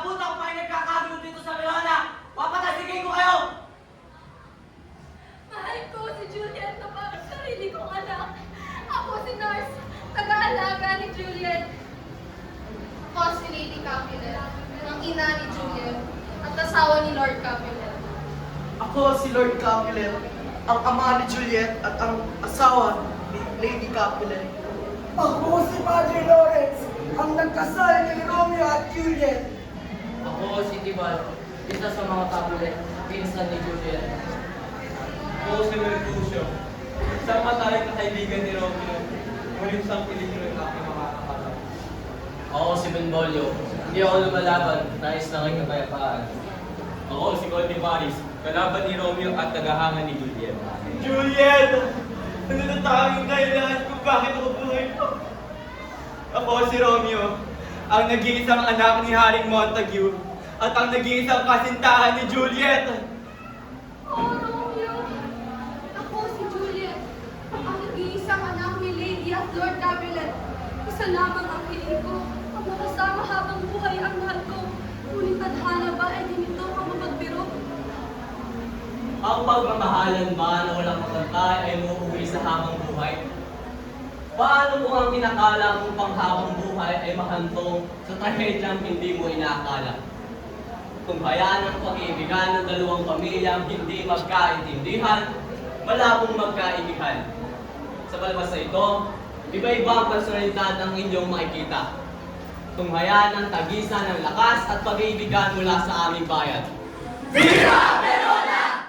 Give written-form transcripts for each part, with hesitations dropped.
Nabuta ko pa yung nagkakagulo dito sa Verona! Papatasigin ko kayo! Mahal ko si Juliet na parang sarili kong anak. Ako si Nars, taga-alaga ni Juliet. Ako si Lady Capulet, ang ina ni Juliet, at asawa ni Lord Capulet. Ako si Lord Capulet, ang ama ni Juliet at ang asawa ni Lady Capulet. Ako si Padre Lawrence, ang nagkasal ni Romeo at Juliet. Ako si Tibal, isa sa mga Capulet, pinsan ni Juliet. Ako si Mercutio, isang matalik na kaibigan ni Romeo, ngunit isang peligro yung aking mga kapatid. Ako si Benvolio, hindi ako lumalaban, nais lang ang kapayapaan. Ako si Conde Paris, kalaban ni Romeo at tagahanga ni Juliet. Juliet! Ano na tanging kailangan kung bakit ako buhay ko? Ako si Romeo, ang nag-iisang anak ni Haring Montague at ang nag-iisang kasintahan ni Juliet. Oh, Romeo! Ako si Juliet, ang nag-iisang anak ni Lady at Lord Capulet. Isa lamang ang hiling ko, ang makasama habang buhay ang mahal ko. Ngunit tadhana ba ay ganito ang mapagbiro? Ang pagmamahalan ba na walang magantay ay muuwi sa habang buhay? Paano kung ang inakala mong panghabang buhay ay mahantong sa trahedyang hindi mo inaakala? Kung hayaan ang pag-iibigan ng dalawang pamilyang hindi magkaintindihan, malabong magkaibigan. Sa palabas na ito, iba-iba ang personalidad ang inyong makikita. Kung hayaan ang tagisan ng lakas at pag-iibigan mula sa aming bayan. Viva Verona!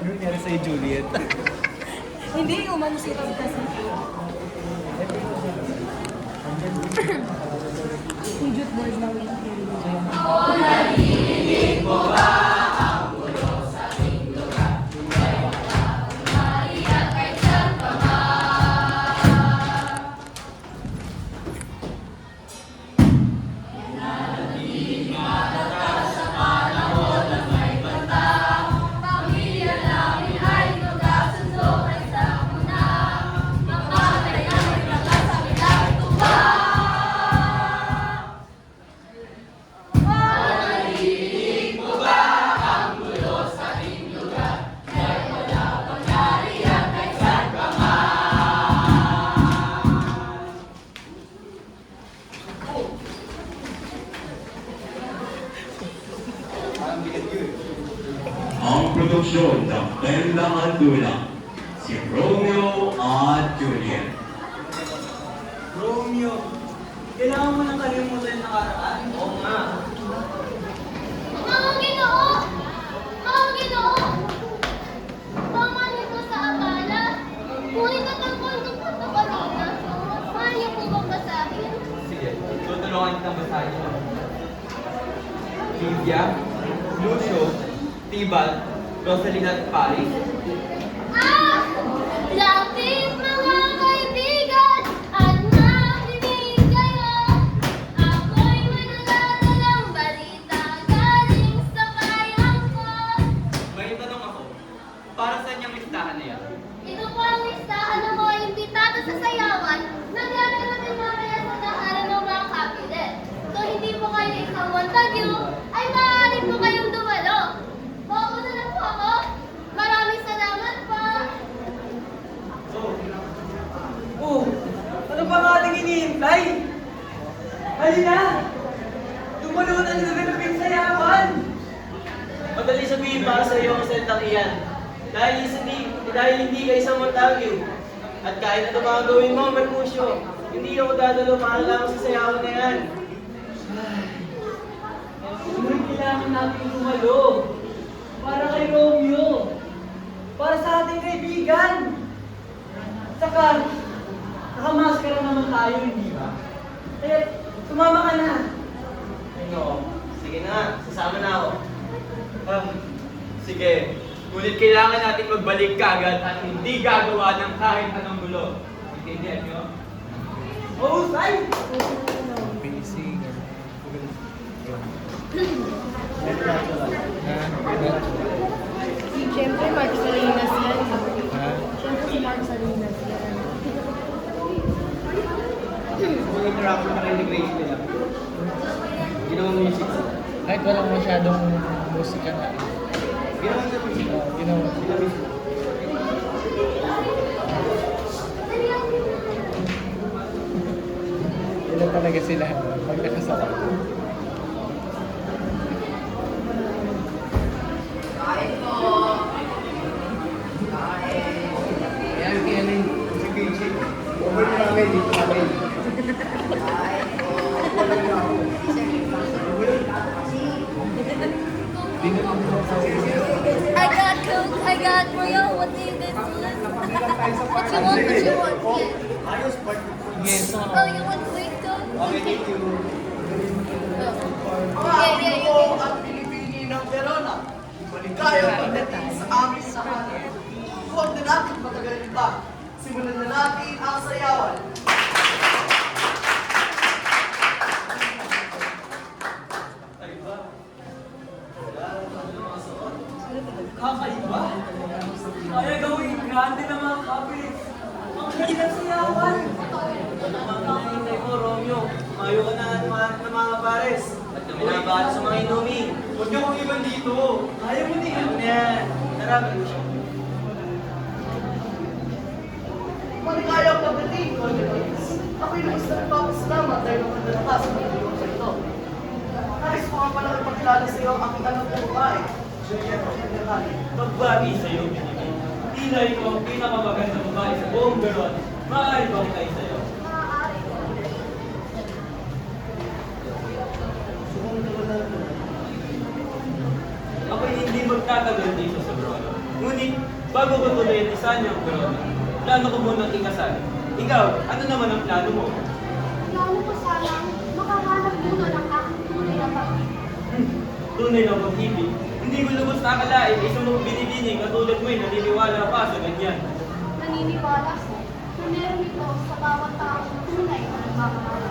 Ano nangyari sa'yo, Juliet? Hindi umano si Rob kasi. Hijut boys na wala. Pamilya namin ay magkasundo kaysa muna. Mapapatayan ay magkasabilang tuwa. Panalilig mo ba ang gulo sa ating lugar? Dahil wala pang nariyan kaysa ka Ang produksyon ng Benda Andula, si Romeo at Juliet. Romeo, kailangan mo nang kalimutan yung nakaraan. Oo nga. Mga Ginoo! Mga Ginoo! Tama nito sa akala. Ngunit natagpuan ko po ito kanina. Mahal niyo po bang basahin? Sige, tutulungan kitang basahin ito. Lydia, Lucio, Tibal, Rosalina at Paris. Ah! Lapit mga kaibigan at makinig kayo. Ako'y may nagdadalang balita galing sa bayan ko. May tanong ako, para saan yung listahan na yan? Ito po ang listahan ng mga imbitado sa sayawan na gagawin mamaya sa tahanan ng mga kapilet. Kung hindi po kayo isang Montague, ay maaari po kayong dumalo. Mauna na po ako. Maraming salamat po. Oh, ano pa nga ating iniintay? Halina! Lumulunan na rin ang sayawan! Madali sabihin para sa iyo ang salitang iyan. Dahil hindi ka isang Montague. At kahit ano mga gawin mo, Mercutio, hindi ako dadalo para lang sa sayawan na yan. Ngunit kailangan natin lumalo. Para kay Romeo. Para sa ating kaibigan. Saka, nakamaskara naman tayo, hindi ba? Eh, sumama ka na. Ano? Sige na, sasama na ako. Sige, ngunit kailangan natin magbalik kaagad at hindi gagawa ng kahit anong gulo. Intindihan nyo? Oh, say! Siyempre, Mark Salinas yan. Siyempre si Mark Salinas yan. integration nila. Ginawa music. Kahit walang masyadong musika na. Ginawa na music. Ginawa. Ilan talaga sila pag nakasama. Ayan, kailan si KJ. Over namin, dito namin. I got Coke, I got Royal, what do you guys want? What you want, what you want? Yeah. Ayos, part. Yes, Oh, you want quick Coke? Okay, thank you. Ang Yeah, aking yeah, po yeah. at Pilipini ng Verona. Maligayang pagdating sa aming tahanan. Huwag na natin patagalin pa. Simulan na natin ang sayawan. Kakaiba? Kaya gawing grande ng mga kapit. Ang hirap sayawan. Makakahintay ko, Romeo. Mayo ka na naman ng mga pares. At kami na ba sa mga inumi? Huwag niyo kong iban dito. Ayaw mo din. Ayaw mo na yan. Tara, mag-usap. Maligayang pagdating, Cornelius. Ako'y lubos na nagpapasalamat dahil nakadalakas sa pagdulong sa ito. Nais ko nga pala ipakilala sa iyo ang aking anak na babae, Juliet Ocaña. Magbagi sa'yo, Binibin. Tila ikaw ang pinakamagandang babae sa buong Verona. Maaari ba kita sa'yo? Maaari ko. Ako'y hindi magtatagal dito sa Verona. Ngunit, bago ko tuloy ang isa niyang Verona, plano ko munang ikasal. Ikaw, ano naman ang plano mo? Plano ko sanang makahanap muna ng aking tunay na pag-ibig. Tunay na pag-ibig. Hindi ko lubos na akalain, isang mong binibining katulad mo'y naniniwala pa sa ganyan. Naniniwala ko na meron ito sa bawat taong tunay na nagmamahal.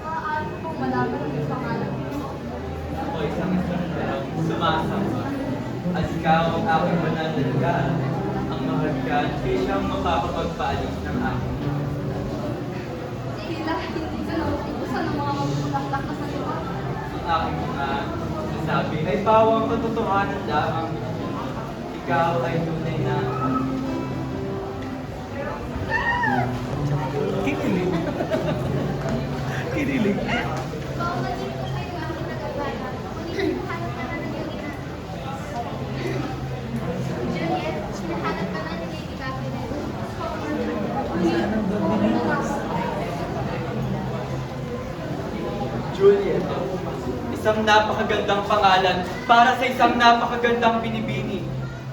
Maaari ko pong malaman ang pangalan mo. Ako isang sumasamba. At ikaw ang aking banal na lugar. Ang mahagkan, kaya siyang mapapagpaalis ng aking. Tila, hindi ka na utusan ng mga magpulaklak na salita. Ang aking mga nasabi ay pawang katotohanan lamang. Ikaw ay tunay na. Kinilig. Kinilig. Bawalin ko kayo ang nagagana. Ngunit hinahanap ka na ng iyong ina. Juliet, hinahanap ka na ni Lady Catherine. Juliet, isang napakagandang pangalan para sa isang napakagandang binibini.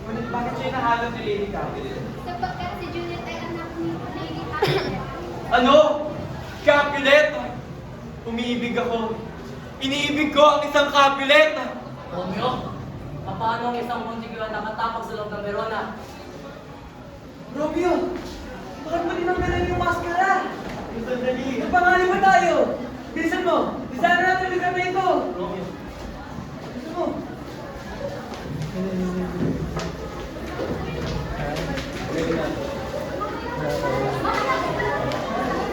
Ngunit bakit siya nahanap ni Lady Capulet? Sapagkat si Juliet ay anak ni Lady Catherine. Ano? Capulet? Umiibig ako. Iniibig ko ang isang Capulet. Romeo, paano ang isang Montague ang nakatapag sa loob ng Verona? Romeo, bakit mo tinanggalan yung maskara? Sandali. Nagpangalan ba tayo? Bilisan mo! Bilisan na natin ang lugar na ito! Romeo, Bilisan mo!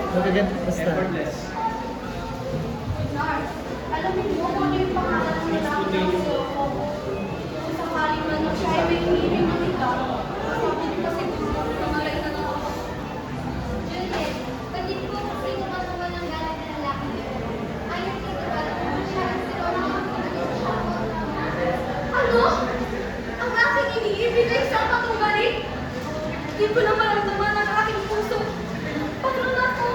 Magaganda basta. effortless. Nars, alamin mo kung ano yung pangalan ng lalaki ng gusto ko. Kung sakaling man na siya ay may hinihiling na ikaw, kasi pangalay na lang ako. Juliet, pagdito ko kung sino man ang walang galang na lalaki niyo. Ayaw ko na alam mo siya, sino na ako siya. Ano? Ang aking iniibig ay isang patumbalik? Hindi ko na maramdaman ang aking puso. Paano na ako?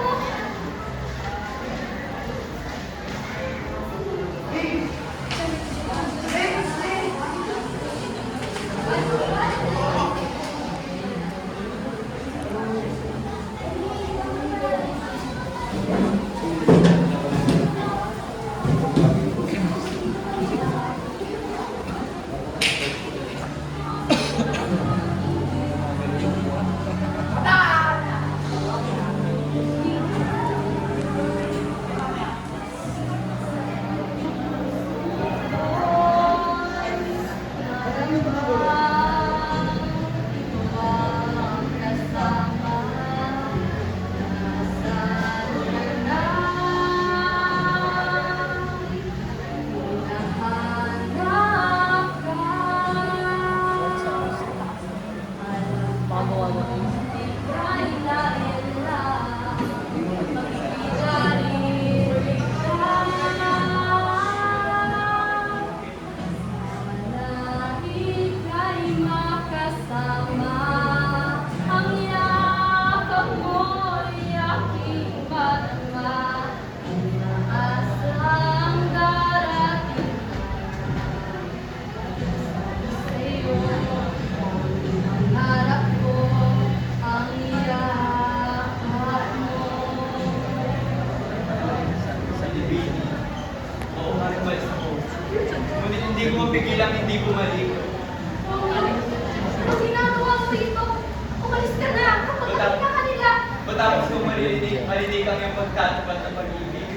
magtatapat ng pag-ibig.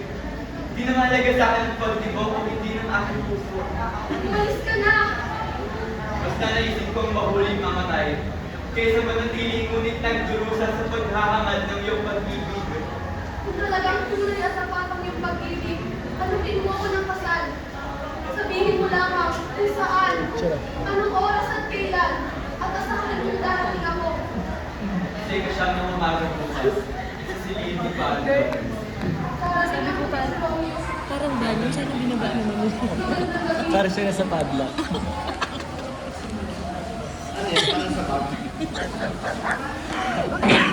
Hindi na mahalaga sa akin ang pagdibo o hindi ng aking puso. Umalis ka na! Basta naisip kong mahuling mamatay, kaysa manatiling ngunit nagdurusa sa paghahangad ng iyong pag-ibig. Kung talagang tunay at sapat ang iyong pag-ibig, anutin mo ako ng kasal. Sabihin mo lamang kung saan, anong oras at kailan, at asahan mong darating ako. Kasi kasyang ng umagang bukas, isisiliin ni Padre. Sabi ko Parang bagay, sana binaba naman yun. Para siya nasa padlock.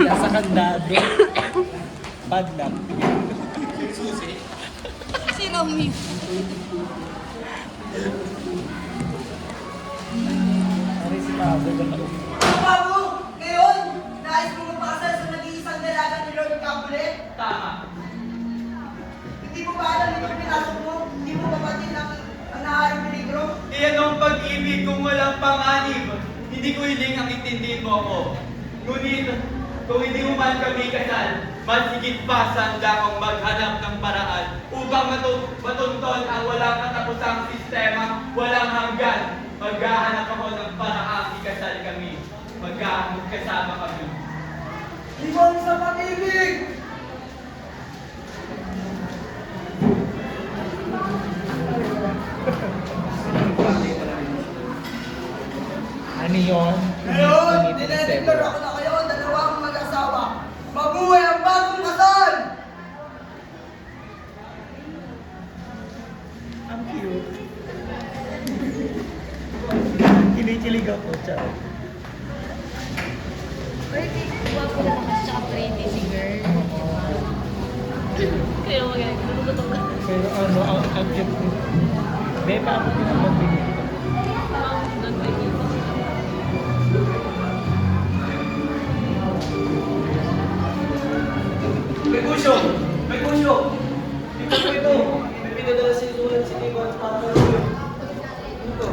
Nasa kandado. Padlock. Si Romy. Ari si Pablo. Bago, ngayon, nais mo magpakasal sa nag-iisang dalaga ni Lord Capulet? Tama. Hindi mo ba alam itong pinasok mo? Hindi mo ba pati ang naaring peligro? Iyan ang pag-ibig kung walang panganib. Hindi ko hiling ang intindihin mo ako. Ngunit, kung hindi mo man kami kasal, mas higit pa sanda kong maghanap ng paraan upang matunton ang walang katapusang sistema, walang hanggan. Maghahanap ako ng paraan ikasal kami. Magkasama kami. Limang sa pag-ibig! Ano yun? Ngayon, dinedeklar ako na kayo ang dalawang mag-asawa. Mabuhay ang bagong kasal! Ang cute. Kinikilig ako, Charo. Guwapo na naman siya, pretty si girl. Kaya magaling, nagugutom ka. Pero ano, ang cute. Be, paano pinapagpili? Doon ba dito? May kusyo! May kusyo! Ito po ito! May pinadala si Sulat si Ivan para sa iyo. Ito.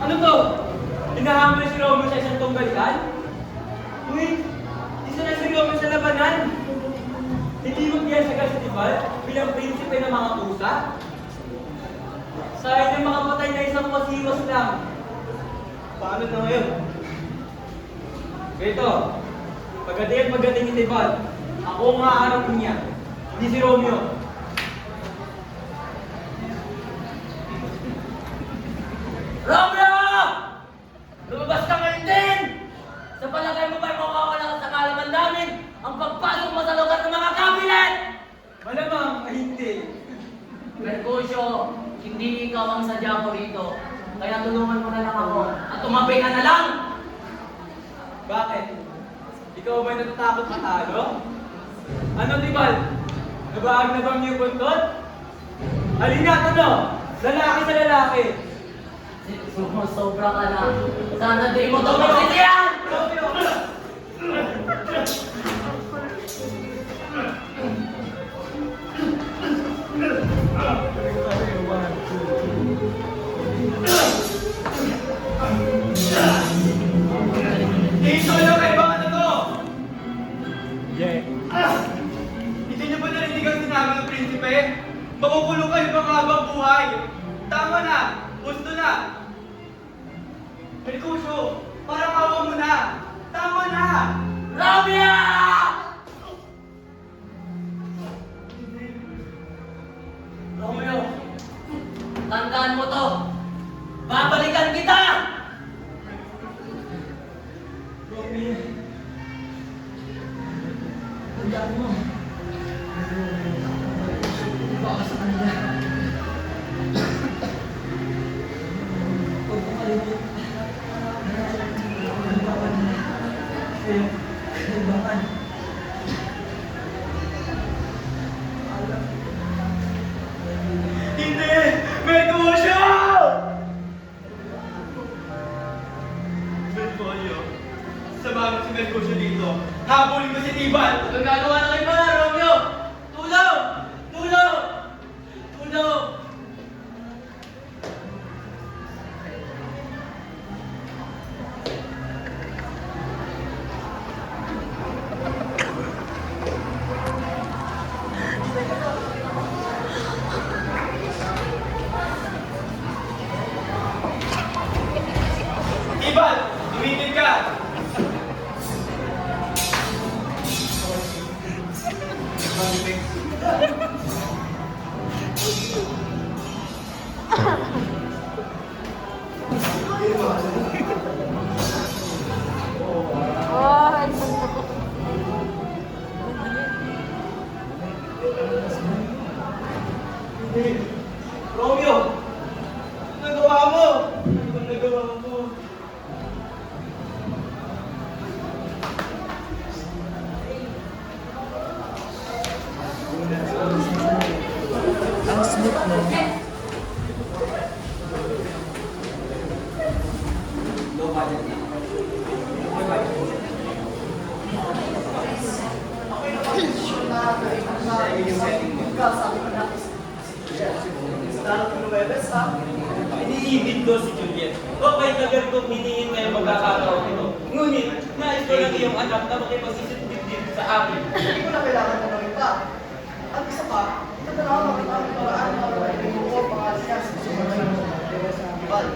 Ano to? Hinahamon si Romeo sa isang tunggalian? Wait! Isa na si Romeo sa labanan! Hindi magbiyasagal sa Tibal bilang prinsipe ng mga pusa? Sayang yung makapatay na isang masiwas lang. Paano na ngayon? Ganito, pagdating ni Tibal, ako ang haharapin niya, hindi si Romeo. Romeo! Lumabas ka ngayon din! Sa palagay mo ba'y mawawala ka sa kalaman namin ang pagpasok mo sa lugar ng mga kabinet? Malamang ay hindi. Mercutio, hindi ikaw ang sadya ko rito. Kaya tulungan mo na lang ako at tumabi ka na lang! Bakit? Ikaw ba'y natatakot matalo? Ano, Tibal? Nabahag na bang iyong buntot? Halina, ano? Lalaki sa lalaki. Sumusobra ka na. Sana di mo tumigilan! Dito yung kaibangan na to! Yeah. Hindi niyo ba narinig ang sinabi ng prinsipe? Makukulong kayo pang habang buhay. Tama na! Gusto na! Mercutio, parang awa mo na! Tama na! Romeo! Romeo, tandaan mo to. Babalikan kita! Romeo. Tandaan mo. Baka sa kanila. Huwag mo kalimut. Kailangan. Hindi! Mercutio! Mercutio, samahan mo si Mercutio dito. Habulin mo si Tibal! Ang gagawa na kayo na, Romeo! Tulong! Tulong! Tulong! Romeo! Ano nagawa mo? Ano nagawa mo? Iniibig ko si Juliet. Okay, tagal kong hiningin ngayon magkakataon ito. Ngunit, nais ko lang iyong anak na makipagsisitbit dito sa akin. Hindi ko na kailangan na gawin pa. At isa pa, tatanawa kita ang paraan para maibigay mo ang pangalan niya sa sumunod na Iban.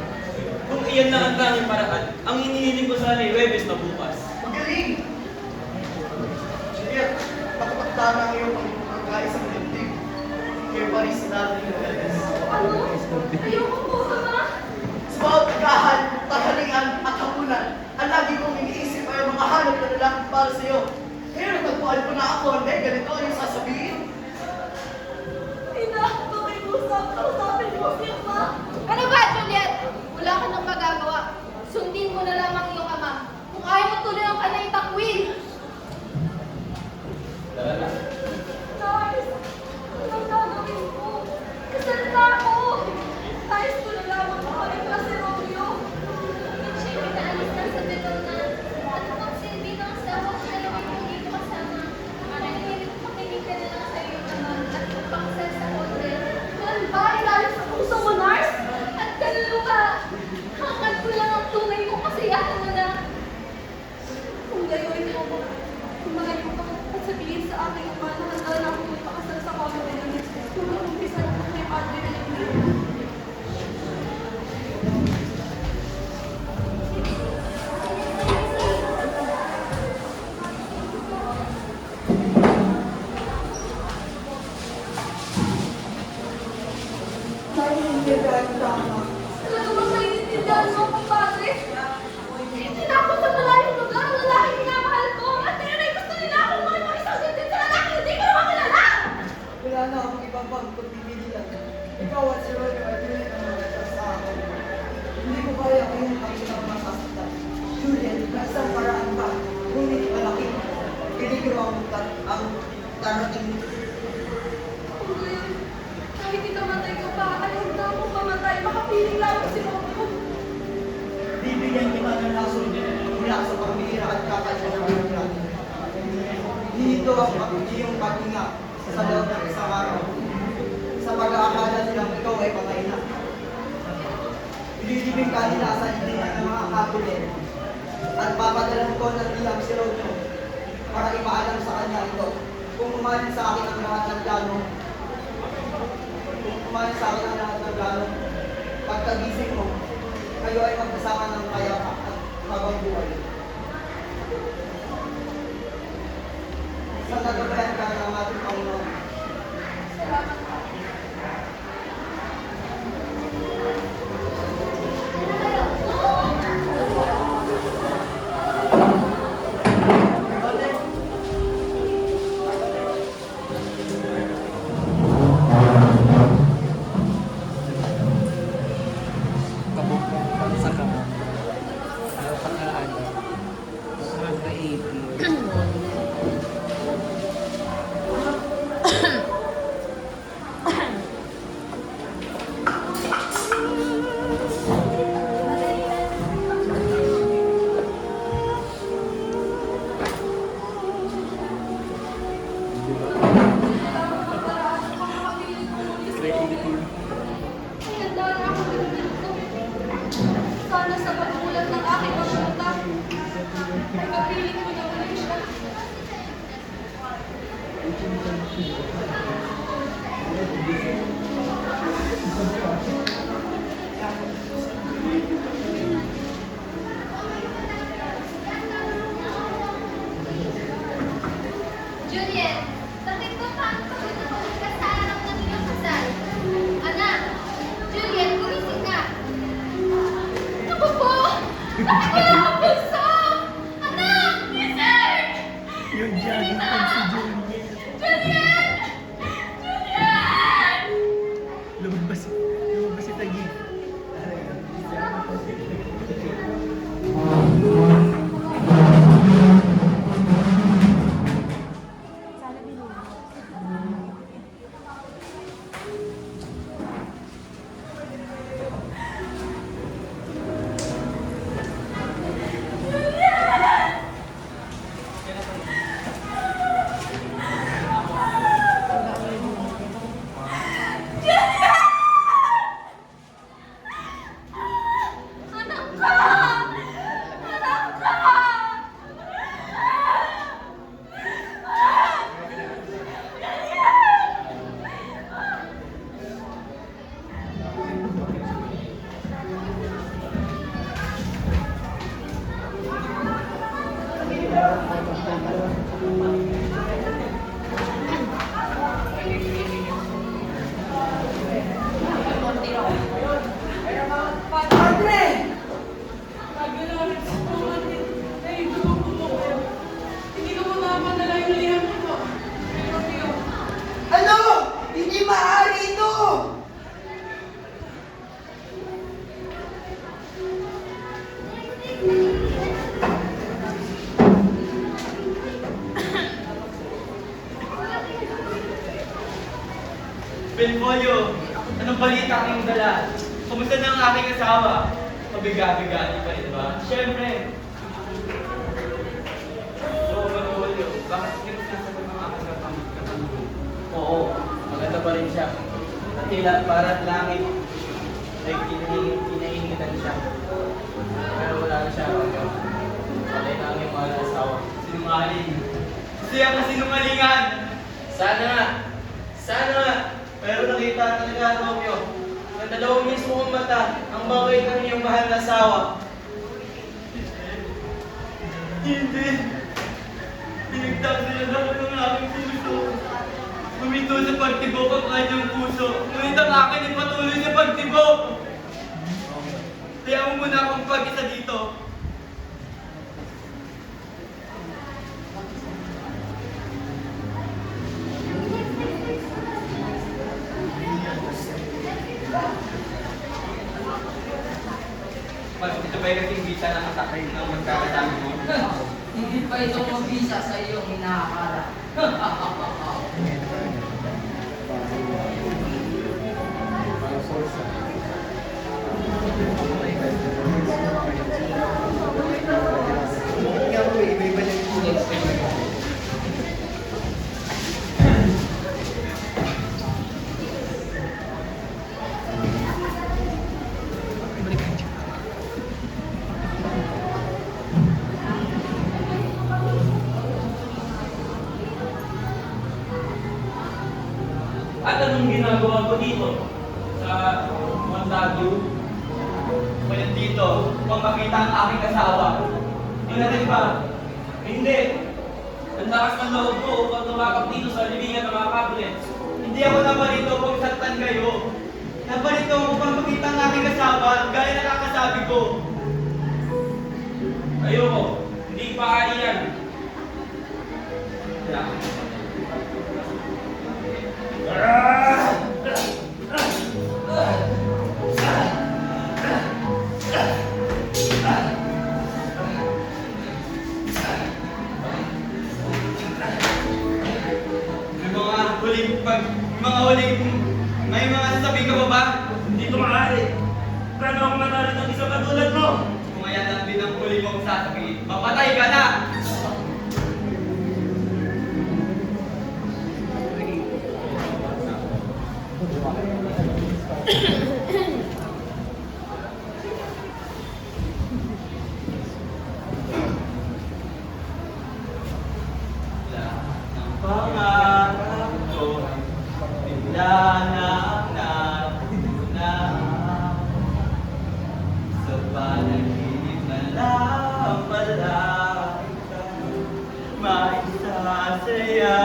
Kung iyan na ang tanging paraan, ang hinihiling ko sana ay Webes na bukas. Magaling! Juliet, patapagtaan ang iyong pagkakaisang dibdib kay Paris na natin yung Elvis. Ano? Ayoko po, Ama. Sa bawat pagkahan, tanghalian at hapunan, ang lagi kong iniisip ay ang mga hanap na lalaki para sa iyo. Ngayon natagpuan ko na ako, hindi, ganito ang iyong sasabihin. Ina, pakiusap. Kausapin mo si Ama. Ano ba, Juliet? Wala ka nang magagawa. Sundin mo na lamang iyong ama. Kung ayaw mo tuloy ang kanay takwil. Nais, anong gagawin ko? Kasal na ako. Nais ko na lamang kapalip na si Romeo. Siya'y pinaalis na sa beton na. Ano pang silbi ng asawa siya lang ang hindi ko kasama. Manahimik makinig ka na lang sa iyong ama at magpakasal sa konti. Yan ba? Ilalim sa puso mo, Nars? At kaluluka, hangad ko lang ang tunay mong kasiyahan na. Kung gayawin mo ko, kumain mo ka at sabihin sa aking ama na handa na akong magpakasal sa Commonwealth. Kung umpisa na kay Padre Pellegrino. Dahil hindi dahil tama. Talaga bang naiintindihan mo, kumpadre? Hindi na ako sa malayong lugar ang lalaking minamahal ko. At ngayon ay gusto nila akong makipag-isang din sa lalaking hindi ko naman kilala. Wala na akong ibang pagpipilian. Ikaw at si Romeo ay Juliet ang maganda sa akin. Hindi ko kaya kayong kabilang masasaktan. Juliet, na isang paraan pa. Ngunit malaki. Peligro ang darating. Kung ngayon, kahit ikamatay ka pa, ayaw na akong pamatay. Makapiling lamang si Romeo. Bibigyan kita ng lason mula sa pambihira at kakasya ng hanggang. Dito ang iyong paghinga sa loob ng isang araw. Sa pag-aakala nilang ikaw ay patay na. Ililibing ka nila sa ibingan ng mga kagulit. At papadalan ko ng ilang si Romeo para ipaalam sa kanya ito. Kung umanin sa akin ang lahat ng plano, pagkagising mo, kayo ay magkasama ng kayapa at habang buhay. Sa nagabayan ka ng ating Panginoon. Salamat po. Bunso! Anak! Giselle! Yung dyan, si Juliet. Juliet! Juliet! Lumabas si Tagi. Anak ka! Anak ka! Andre! Ano? Hindi maaari ito! Benvolio, anong balita kayong dala? Kumusta na ang aking asawa? Pabiga-biga pa rin ba? Siyempre. So, Benvolio, bakit kinusasa ng aking katanungan? Oo, maganda pa rin siya. At tila para't langit ay kinainitan siya. Pero wala na siya. Patay na ang iyong mahal na asawa. Sinungaling. Siya ka sinungalingan! Sana nga! Sana nga! Pero nakita talaga, Romeo, ng dalawang mismo kong mata ang bagay ng iyong mahal na asawa. Hindi. Pinagtagdalan ako ng aking puso. Lumito sa pagtibok ang kanyang puso. Ngunit ang akin ay patuloy sa pagtibok. Kaya mo muna akong pag-isa dito. Ito ba yung kasing visa na kasakay ng magkakasama mo? Hindi pa ito mabisa sa iyong inaakala. At anong ginagawa ko dito? Sa Montague? Ngayon dito, upang makita ang aking asawa. Hindi na rin ba? Hindi. Ang lakas ng loob ko upang tumakap dito sa libingan ng mga cabinet. Hindi ako naparito upang saktan kayo. Naparito ako upang makita ang aking asawa gaya na kakasabi ko. Ayoko. Hindi pa yan. May mga sasabihin ka pa ba? Hindi ito maaari. Paano ako matalo ng isang katulad mo? Kung ayan ang din ang huli mong sasabihin, mapatay ka na! Pangarap ko, bigla na sa panaginip na lang pala may sasaya.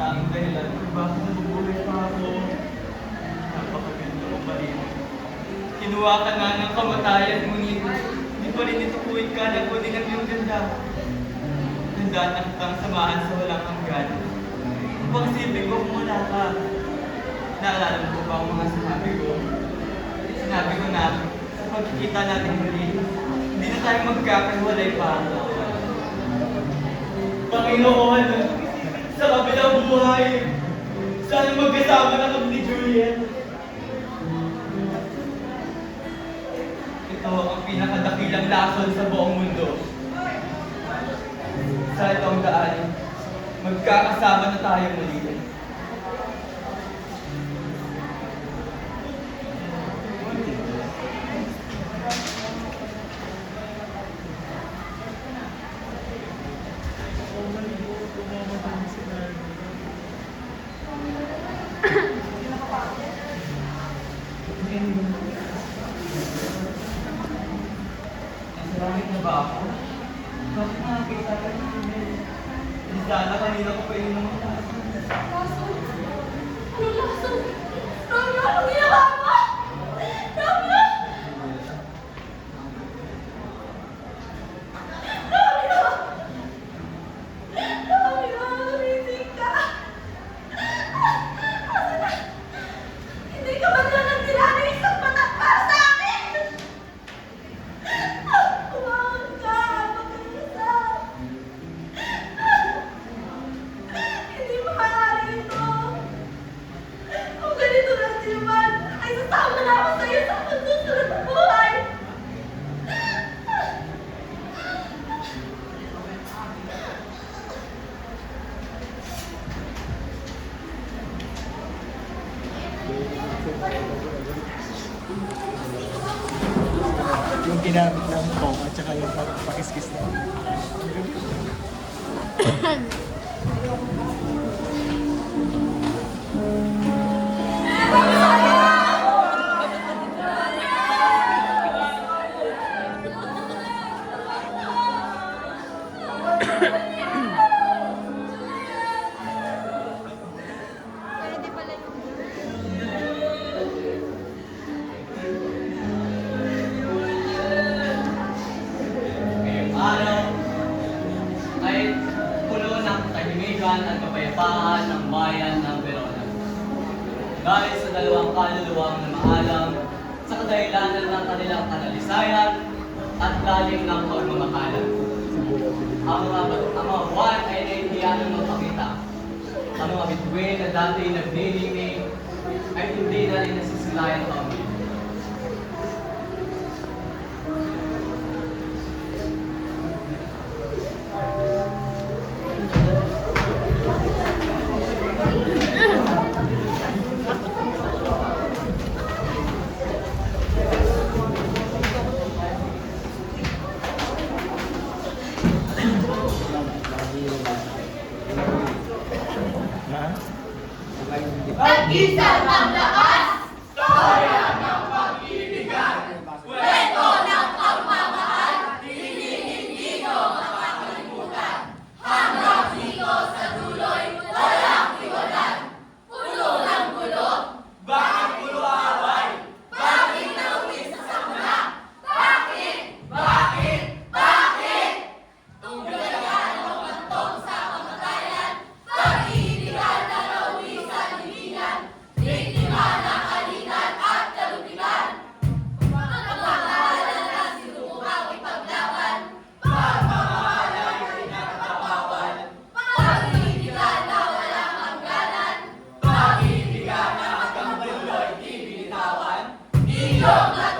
Ang dahilan kung bakit nabubuhay pa ako, Kinuha ka na ng kamatayan, ngunit hindi pa rin ito kuwit ka na kunin ang iyong ganda. Ganda na kitang samahan sa walang hanggan. Upang silbi ko kung wala ka. Naalala mo ba ang mga sinabi ko? Sinabi ko na sa pagkikita natin muli, hindi na tayo magkakahiwalay pa. Panginoon, sa kabilang buhay, sana magkasama na kami ni Juliet. Ito ang pinakadakilang lason sa buong mundo. Sa itong daan, magkakasama na tayo muli. Nasaramit na ba ako? Bakit nakakita ka ng email? Hindi sana kanina ko pa inom ang laso. Laso? Anong laso? Romeo, anong ginawa mo? Romeo! Romeo! Romeo, umising ka! Hindi ka man lang nagtira ng isang patak para sa akin! Tumawag ka! Makiusap! Hindi maaari ito! Kung ganito lang naman, ay sasama na ako sa iyo sa pagsusunod ng buhay! Yung ginamit ng pong at saka yung pakiskis na. Ngayong araw ay puno ng tahimikan at kapayapaan ng bayan ng Verona. Dahil sa dalawang kaluluwang na maalam sa kadahilanan ng kanilang kanalisayan at lalim ng pagmamakalan. Ang mga buwan ay nahihiyanang magpakita. Ang mga bituin na dati nagnilingning ay hindi na rin nasisilayan pa muli. Ha? Tag-isa ng lakas! Iyong